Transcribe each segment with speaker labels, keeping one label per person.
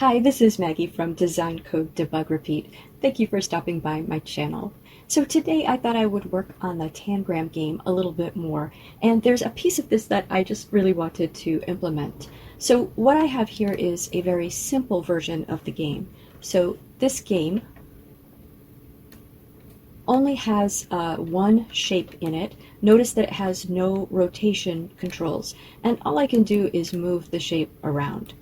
Speaker 1: Hi, this is Maggie from Design Code Debug Repeat. Thank you for stopping by my channel. So today I thought I would work on the tangram game a little bit more, and there's a piece of this that I just really wanted to implement. So what I have here is a very simple version of the game. So this game only has one shape in it. Notice that it has no rotation controls, and all I can do is move the shape around.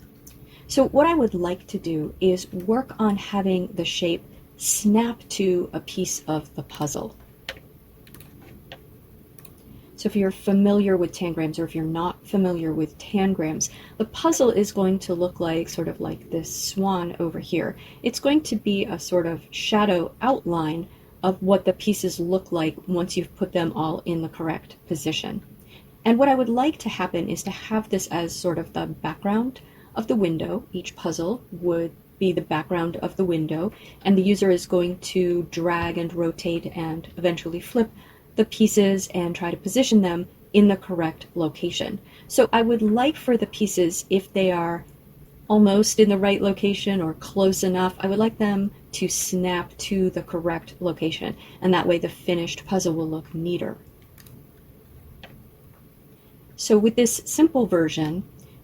Speaker 1: So what I would like to do is work on having the shape snap to a piece of the puzzle. So if you're familiar with tangrams, or if you're not familiar with tangrams, the puzzle is going to look like sort of like this swan over here. It's going to be a sort of shadow outline of what the pieces look like once you've put them all in the correct position. And what I would like to happen is to have this as sort of the background of the window. Each puzzle would be the background of the window, and the user is going to drag and rotate and eventually flip the pieces and try to position them in the correct location. So I would like for the pieces, if they are almost in the right location or close enough, I would like them to snap to the correct location, and that way the finished puzzle will look neater. So with this simple version,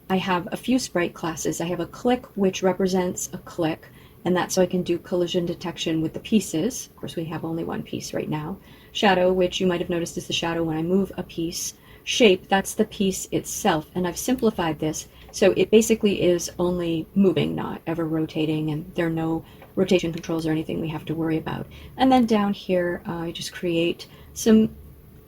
Speaker 1: I have a few sprite classes. I have a click, which represents a click, and that's so I can do collision detection with the pieces. Of course, we have only one piece right now. Shadow, which you might have noticed is the shadow when I move a piece. Shape, that's the piece itself, and I've simplified this so it basically is only moving, not ever rotating, and there are no rotation controls or anything we have to worry about. And then down here, I just create some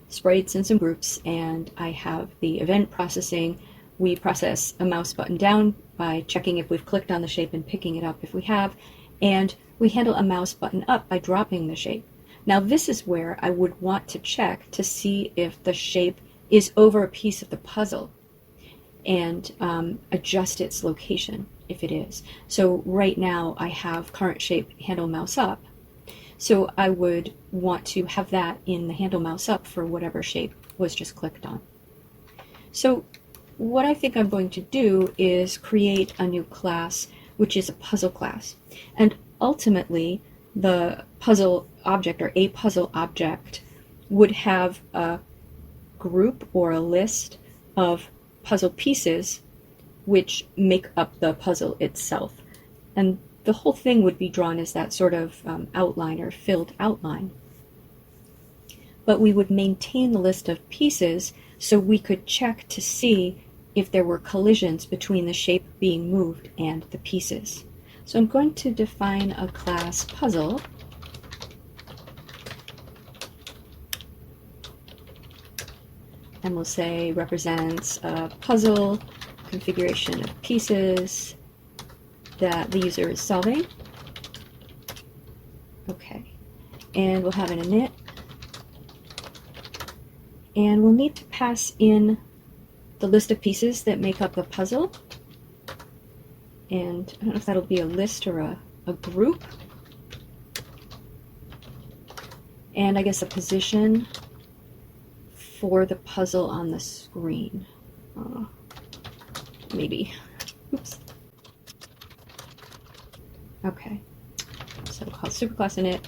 Speaker 1: sprites and some groups, and I have the event processing. We process a mouse button down by checking if we've clicked on the shape and picking it up if we have, and we handle a mouse button up by dropping the shape. Now this is where I would want to check to see if the shape is over a piece of the puzzle and adjust its location if it is. So right now I have current shape handle mouse up, so I would want to have that in the handle mouse up for whatever shape was just clicked on. So what I think I'm going to do is create a new class, which is a puzzle class. And ultimately, the puzzle object, or a puzzle object, would have a group or a list of puzzle pieces which make up the puzzle itself. And the whole thing would be drawn as that sort of outline or filled outline. But we would maintain the list of pieces so we could check to see if there were collisions between the shape being moved and the pieces. So I'm going to define a class puzzle, and we'll say represents a puzzle configuration of pieces that the user is solving. Okay, and we'll have an init, and we'll need to pass in the list of pieces that make up the puzzle, and I don't know if that'll be a list or a group, and I guess a position for the puzzle on the screen. Maybe. Oops. Okay, so we'll call superclass init,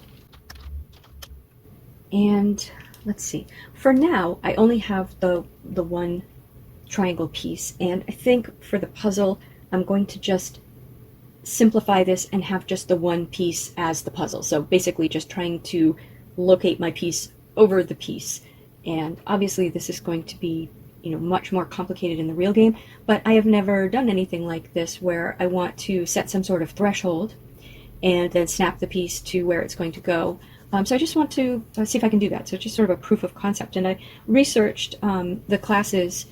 Speaker 1: and let's see. For now, I only have the one triangle piece, and I think for the puzzle I'm going to just simplify this and have just the one piece as the puzzle. So basically just trying to locate my piece over the piece, and obviously this is going to be much more complicated in the real game, but I have never done anything like this where I want to set some sort of threshold and then snap the piece to where it's going to go. So I just want to see if I can do that. So it's just sort of a proof of concept, and I researched the classes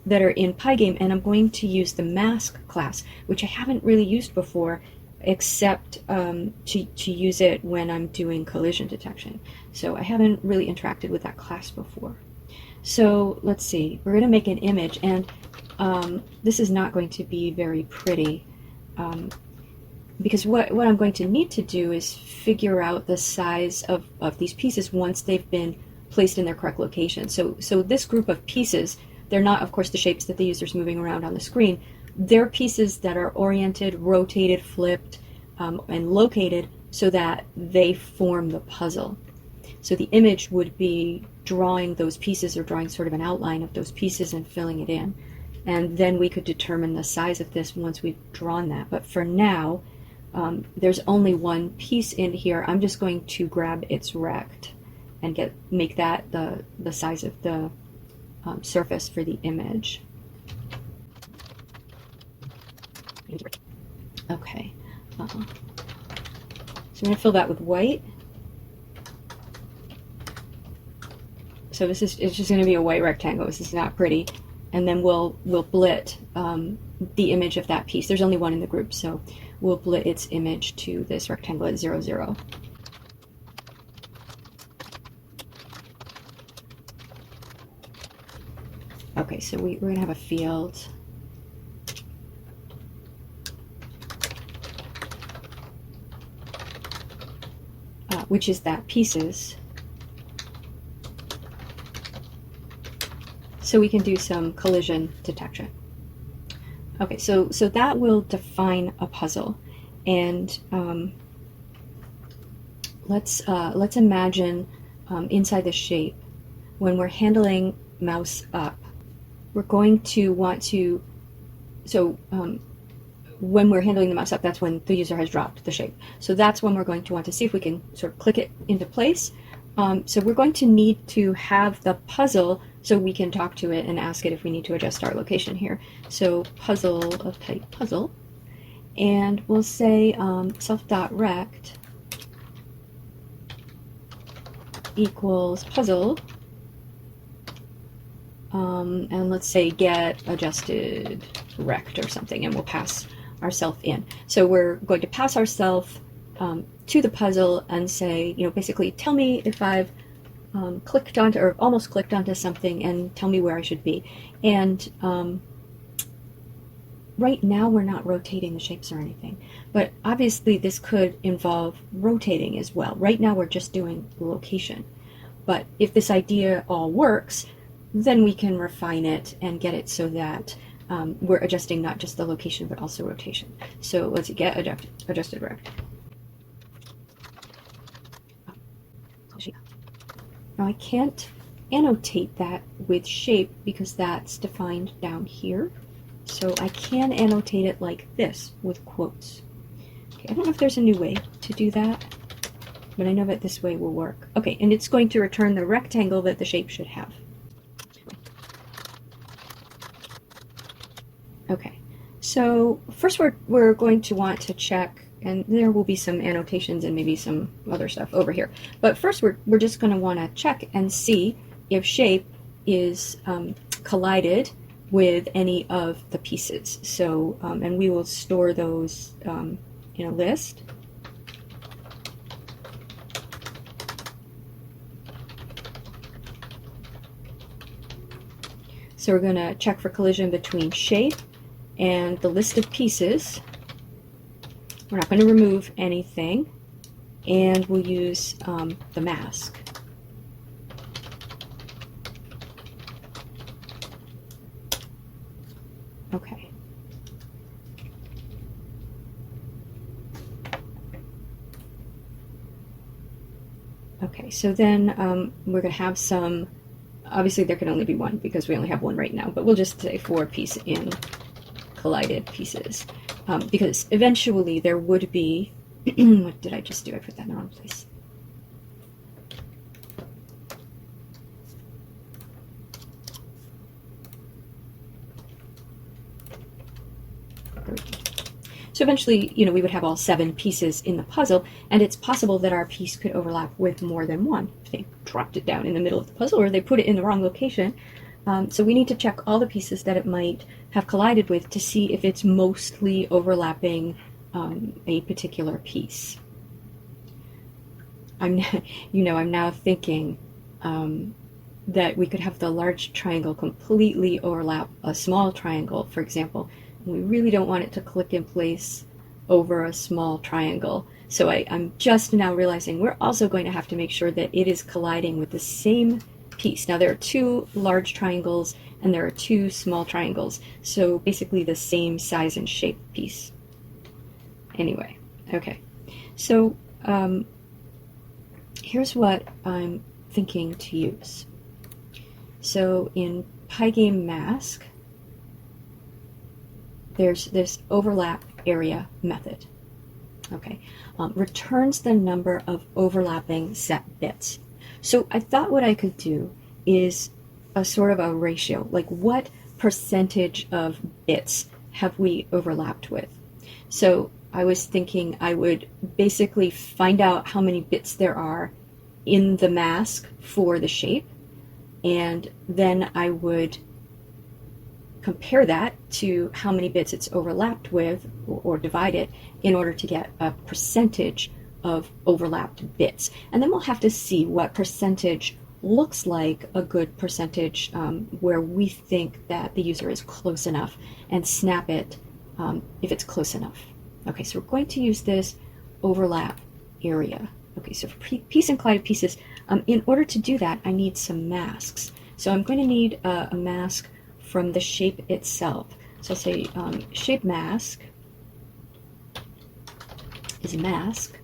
Speaker 1: that are in Pygame, and I'm going to use the mask class, which I haven't really used before, except to use it when I'm doing collision detection. So I haven't really interacted with that class before. So let's see, we're going to make an image, and this is not going to be very pretty, because what I'm going to need to do is figure out the size of these pieces once they've been placed in their correct location. So this group of pieces, they're not, of course, the shapes that the user's moving around on the screen, they're pieces that are oriented, rotated, flipped, and located so that they form the puzzle. So the image would be drawing those pieces, or drawing sort of an outline of those pieces and filling it in. And then we could determine the size of this once we've drawn that. But for now, there's only one piece in here. I'm just going to grab its rect and make that the size of the surface for the image. Okay, so I'm going to fill that with white. So it's just going to be a white rectangle. This is not pretty. And then we'll blit the image of that piece. There's only one in the group, so we'll blit its image to this rectangle at 0, 0. Okay, so we're going to have a field. Which is that pieces. So we can do some collision detection. Okay, so that will define a puzzle. And let's imagine inside the shape, when we're handling mouse up, we're going to want to, when we're handling the mouse up, that's when the user has dropped the shape. So that's when we're going to want to see if we can sort of click it into place. So we're going to need to have the puzzle so we can talk to it and ask it if we need to adjust our location here. So puzzle of type puzzle, and we'll say self.rect equals puzzle, and let's say get adjusted rect or something, and we'll pass ourself in. So we're going to pass ourself to the puzzle and say, basically tell me if I've clicked onto, or almost clicked onto something, and tell me where I should be. And right now we're not rotating the shapes or anything, but obviously this could involve rotating as well. Right now we're just doing location, but if this idea all works, then we can refine it and get it so that we're adjusting not just the location but also rotation. So let's get adjusted rect. Now I can't annotate that with shape because that's defined down here. So I can annotate it like this with quotes. Okay, I don't know if there's a new way to do that, but I know that this way will work. Okay, and it's going to return the rectangle that the shape should have. Okay, so first we're going to want to check, and there will be some annotations and maybe some other stuff over here. But first we're just going to want to check and see if shape is collided with any of the pieces. So, and we will store those in a list. So we're going to check for collision between shape and the list of pieces. We're not going to remove anything, and we'll use the mask. Okay. Okay, so then we're going to have some, obviously there can only be one because we only have one right now, but we'll just say for piece in collided pieces. Because eventually there would be, what did I just do? I put that in the wrong place. So eventually, we would have all 7 pieces in the puzzle, and it's possible that our piece could overlap with more than one. If they dropped it down in the middle of the puzzle, or they put it in the wrong location. So we need to check all the pieces that it might have collided with to see if it's mostly overlapping a particular piece. I'm now thinking that we could have the large triangle completely overlap a small triangle, for example. And we really don't want it to click in place over a small triangle. So I'm just now realizing we're also going to have to make sure that it is colliding with the same piece. Now there are two large triangles and there are two small triangles, so basically the same size and shape piece. Anyway, okay, so here's what I'm thinking to use. So in pygame.mask, there's this overlap area method. Okay, returns the number of overlapping set bits. So I thought what I could do is a sort of a ratio, like what percentage of bits have we overlapped with. So I was thinking I would basically find out how many bits there are in the mask for the shape, and then I would compare that to how many bits it's overlapped with, or divide it, in order to get a percentage of overlapped bits. And then we'll have to see what percentage looks like a good percentage, where we think that the user is close enough, and snap it if it's close enough. Okay, so we're going to use this overlap area. Okay, so for piece and collided pieces, in order to do that, I need some masks. So I'm going to need a mask from the shape itself. So I'll say shape mask is a mask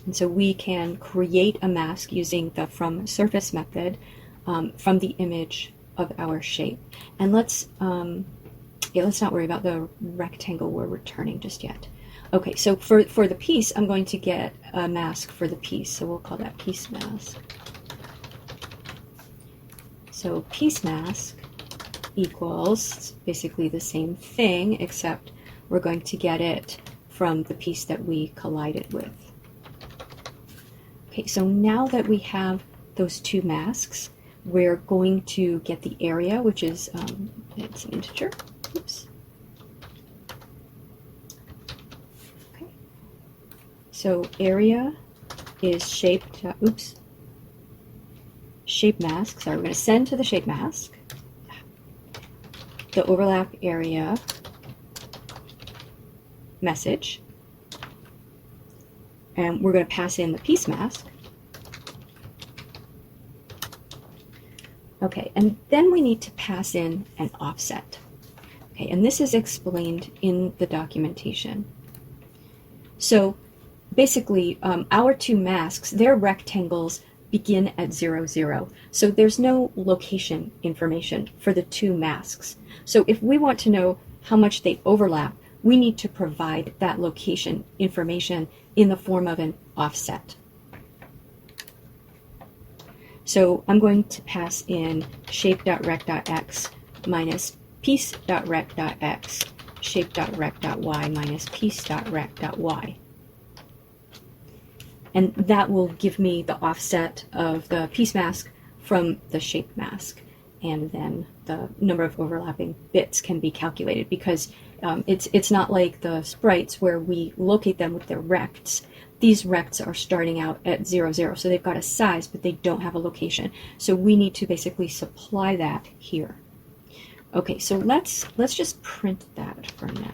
Speaker 1: and so we can create a mask using the from surface method from the image of our shape. And let's not worry about the rectangle we're returning just yet. Okay, so for the piece, I'm going to get a mask for the piece, so we'll call that piece mask. So piece mask equals basically the same thing, except we're going to get it from the piece that we collided with. Okay, so now that we have those two masks, we're going to get the area, which is it's an integer. Oops. So area is shape mask. Sorry, we're going to send to the shape mask the overlap area message, and we're going to pass in the piece mask. Okay, and then we need to pass in an offset. Okay, and this is explained in the documentation. So basically, our two masks, their rectangles begin at 0, 0. So there's no location information for the two masks. So if we want to know how much they overlap, we need to provide that location information in the form of an offset. So I'm going to pass in shape.rect.x minus piece.rect.x, shape.rect.y minus piece.rect.y. And that will give me the offset of the piece mask from the shape mask. And then the number of overlapping bits can be calculated, because it's not like the sprites where we locate them with their rects. These rects are starting out at 0, 0, so they've got a size, but they don't have a location. So we need to basically supply that here. Okay, so let's just print that for now.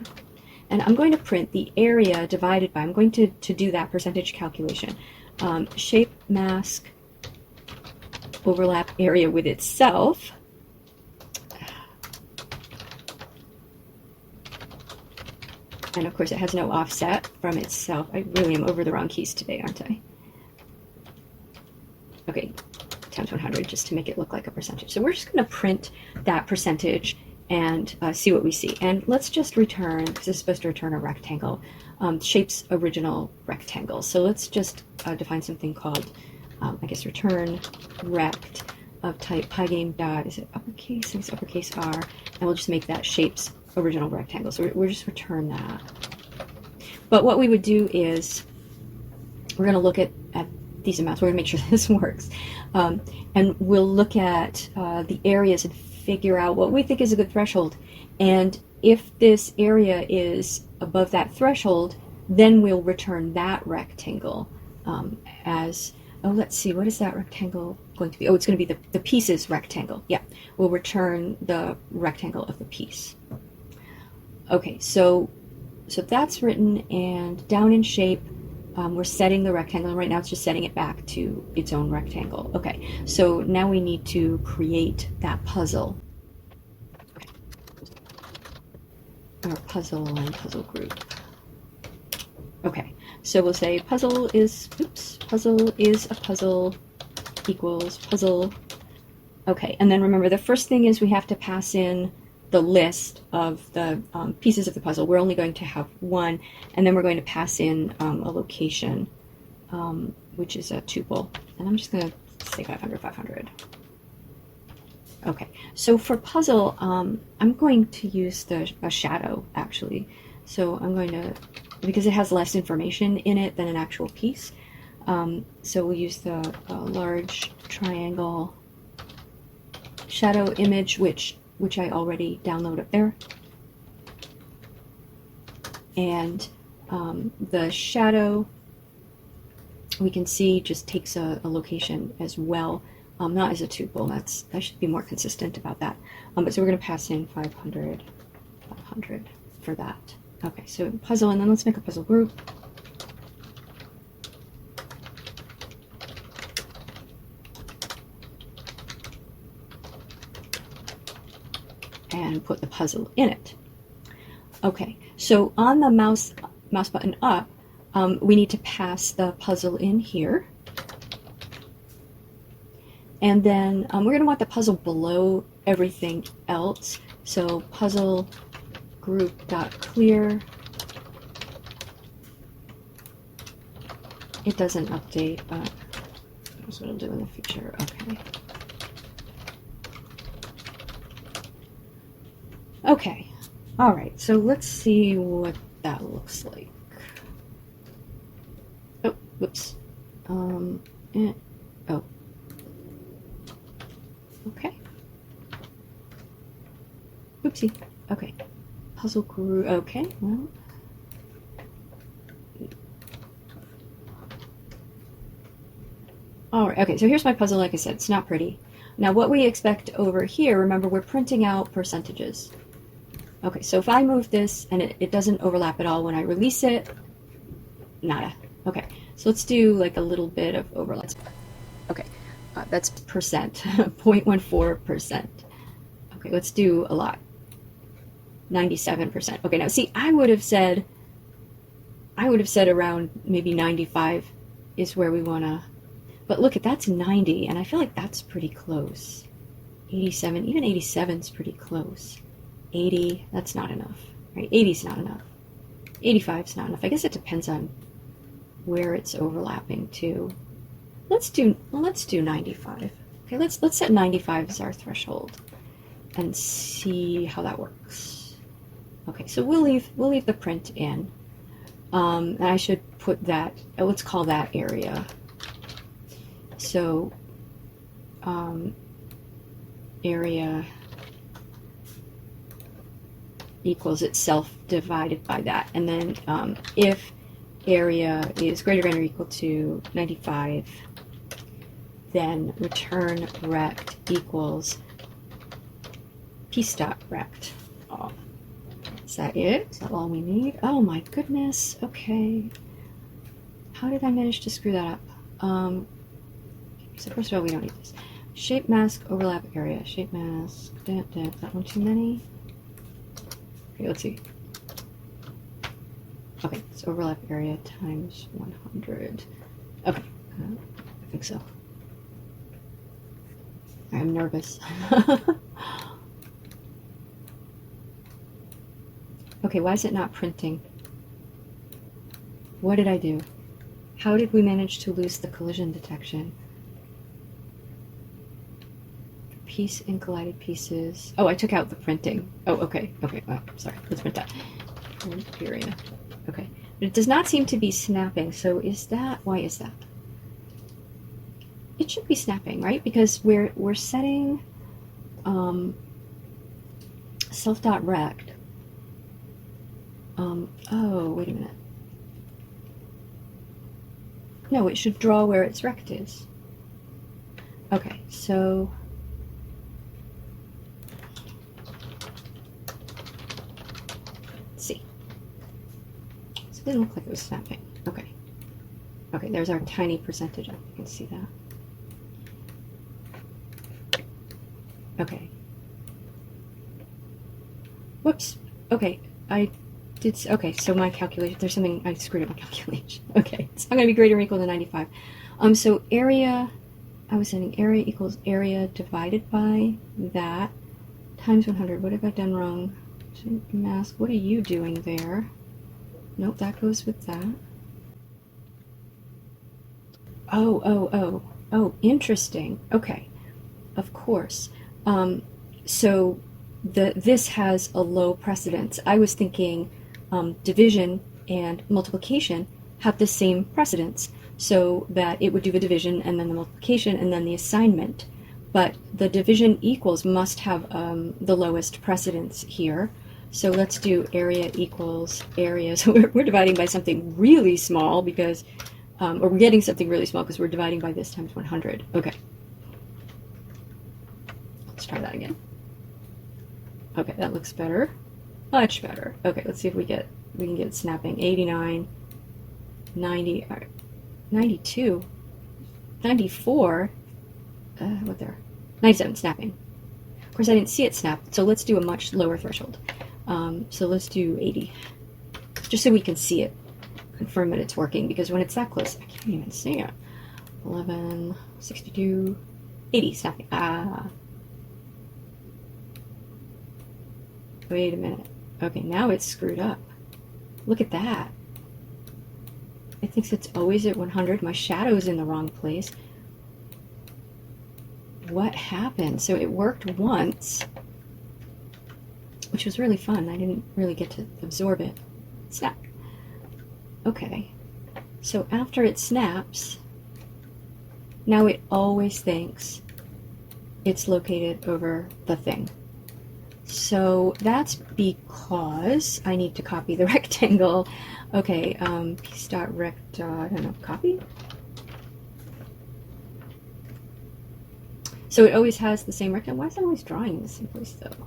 Speaker 1: And I'm going to print the area divided by, I'm going to do that percentage calculation. Shape mask overlap area with itself. And of course it has no offset from itself. I really am over the wrong keys today, aren't I? Okay, times 100 just to make it look like a percentage. So we're just going to print that percentage and see what we see. And let's just return, because this is supposed to return a rectangle, shape's original rectangle. So let's just define something called, I guess, return rect of type pygame dot, is it uppercase? I think it's uppercase R, and we'll just make that shape's original rectangle. So we'll just return that. But what we would do is we're going to look at these amounts. We're going to make sure this works. And we'll look at the areas and figure out what we think is a good threshold. And if this area is above that threshold, then we'll return that rectangle as, oh, let's see, what is that rectangle going to be? Oh, it's going to be the pieces rectangle. Yeah, we'll return the rectangle of the piece. Okay, so So that's written, and down in shape, we're setting the rectangle, and right now it's just setting it back to its own rectangle. Okay, so now we need to create that puzzle. Okay. Our puzzle and puzzle group. Okay, so we'll say puzzle is a puzzle equals puzzle. Okay, and then remember, the first thing is we have to pass in the list of the pieces of the puzzle. We're only going to have one, and then we're going to pass in a location, which is a tuple. And I'm just going to say 500, 500. Okay, so for puzzle, I'm going to use a shadow, actually. So I'm going to, because it has less information in it than an actual piece, so we'll use the large triangle shadow image, which I already downloaded there. And the shadow, we can see, just takes a location as well, not as a tuple. I should be more consistent about that. But so we're going to pass in 500, 500 for that. Okay, so puzzle, and then let's make a puzzle group. And put the puzzle in it. Okay, so on the mouse button up, we need to pass the puzzle in here. And then we're going to want the puzzle below everything else. So puzzle group.clear. It doesn't update, but that's what it'll do in the future. Okay. Okay, all right, so let's see what that looks like. Oh, whoops. Oh. Okay. Oopsie. Okay. Puzzle group. Okay, well. All right, okay, so here's my puzzle. Like I said, it's not pretty. Now what we expect over here, remember, we're printing out percentages. Okay, so if I move this and it doesn't overlap at all, when I release it, nada. Okay, so let's do like a little bit of overlap. Okay, that's percent, 0.14%. Okay, let's do a lot. 97%. Okay, now see, I would have said around maybe 95 is where we want to, but look, that's 90, and I feel like that's pretty close. 87, even 87 is pretty close. 80, that's not enough, right? 80 is not enough. 85 is not enough. I guess it depends on where it's overlapping to. Let's do 95. Okay, let's set 95 as our threshold and see how that works. Okay, so we'll leave the print in. And I should put that, let's call that area. So area equals itself divided by that, and then if area is greater than or equal to 95, then return rect equals piece.rect. Oh, is that it? Is that all we need? Oh my goodness. Okay, how did I manage to screw that up? So first of all, we don't need this. Shape mask overlap area. Shape mask. Is that one too many? Okay, let's see. Okay, it's overlap area times 100. Okay, I think so. I'm nervous. Okay, why is it not printing? What did I do? How did we manage to lose the collision detection? Piece and collided pieces. Oh, I took out the printing. Oh, okay. Okay, well, sorry. Let's print that. Print area. Okay. But it does not seem to be snapping, so why is that? It should be snapping, right? Because we're setting self.rect. Oh, wait a minute. No, it should draw where its rect is. Okay, so let's see. Didn't look like it was snapping. Okay. Okay, there's our tiny percentage up. You can see that. Okay. Whoops. Okay, okay, so my calculation, there's something, I screwed up my calculation. Okay, it's not going to be greater or equal to 95. So area, I was saying area equals area divided by that times 100. What have I done wrong? Mask, what are you doing there? Nope, that goes with that. Oh, interesting. Okay, of course. So this has a low precedence. I was thinking division and multiplication have the same precedence, so that it would do the division and then the multiplication and then the assignment. But the division equals must have the lowest precedence here. So let's do area equals area. So we're dividing by something really small because, or we're getting something really small because we're dividing by this times 100. Okay. Let's try that again. Okay, that looks better. Much better. Okay, let's see if we can get snapping. 89, 90, 92, 94, what there? 97, snapping. Of course, I didn't see it snap, so let's do a much lower threshold. So let's do 80, just so we can see it, confirm that it's working, because when it's that close, I can't even see it. 11, 62, 80, snapping. Wait a minute. Okay, now it's screwed up. Look at that. It thinks it's always at 100. My shadow's in the wrong place. What happened? So it worked once, which was really fun. I didn't really get to absorb it. Snap. Okay. So after it snaps, now it always thinks it's located over the thing. So that's because I need to copy the rectangle. Okay, piece.rect, I don't know, copy? So it always has the same rectangle. Why is it always drawing in the same place, though?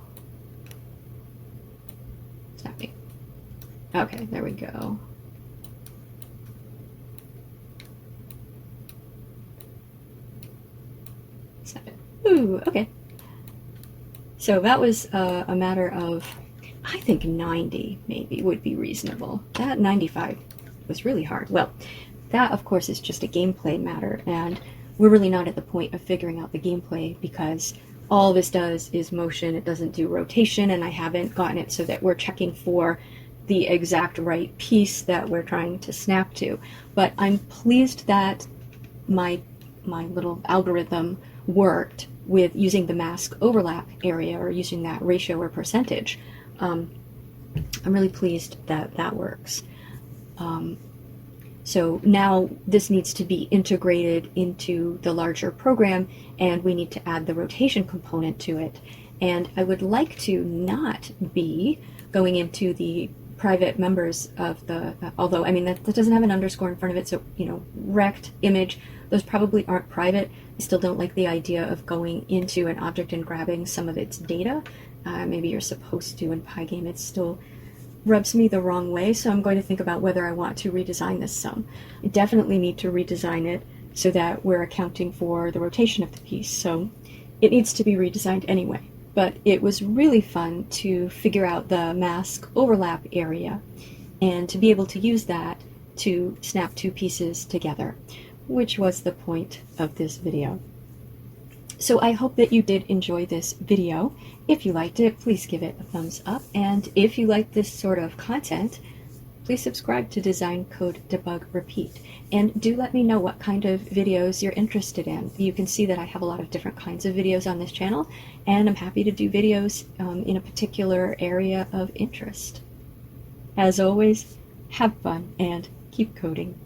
Speaker 1: Snapping. Okay, there we go. Snap it. Ooh, okay. So that was a matter of, I think 90 maybe would be reasonable. That 95 was really hard. Well, that of course is just a gameplay matter, and we're really not at the point of figuring out the gameplay because all this does is motion. It doesn't do rotation, and I haven't gotten it so that we're checking for the exact right piece that we're trying to snap to. But I'm pleased that my little algorithm worked with using the mask overlap area, or using that ratio or percentage. I'm really pleased that that works. So now this needs to be integrated into the larger program, and we need to add the rotation component to it. And I would like to not be going into the private members of the, although, I mean, that doesn't have an underscore in front of it, so, you know, rect, image, those probably aren't private. I still don't like the idea of going into an object and grabbing some of its data. Maybe you're supposed to in Pygame. It still rubs me the wrong way, so I'm going to think about whether I want to redesign this some. I definitely need to redesign it so that we're accounting for the rotation of the piece, so it needs to be redesigned anyway. But it was really fun to figure out the mask overlap area and to be able to use that to snap two pieces together, which was the point of this video. So I hope that you did enjoy this video. If you liked it, please give it a thumbs up. And if you like this sort of content, please subscribe to Design, Code, Debug, Repeat. And do let me know what kind of videos you're interested in. You can see that I have a lot of different kinds of videos on this channel, and I'm happy to do videos in a particular area of interest. As always, have fun and keep coding.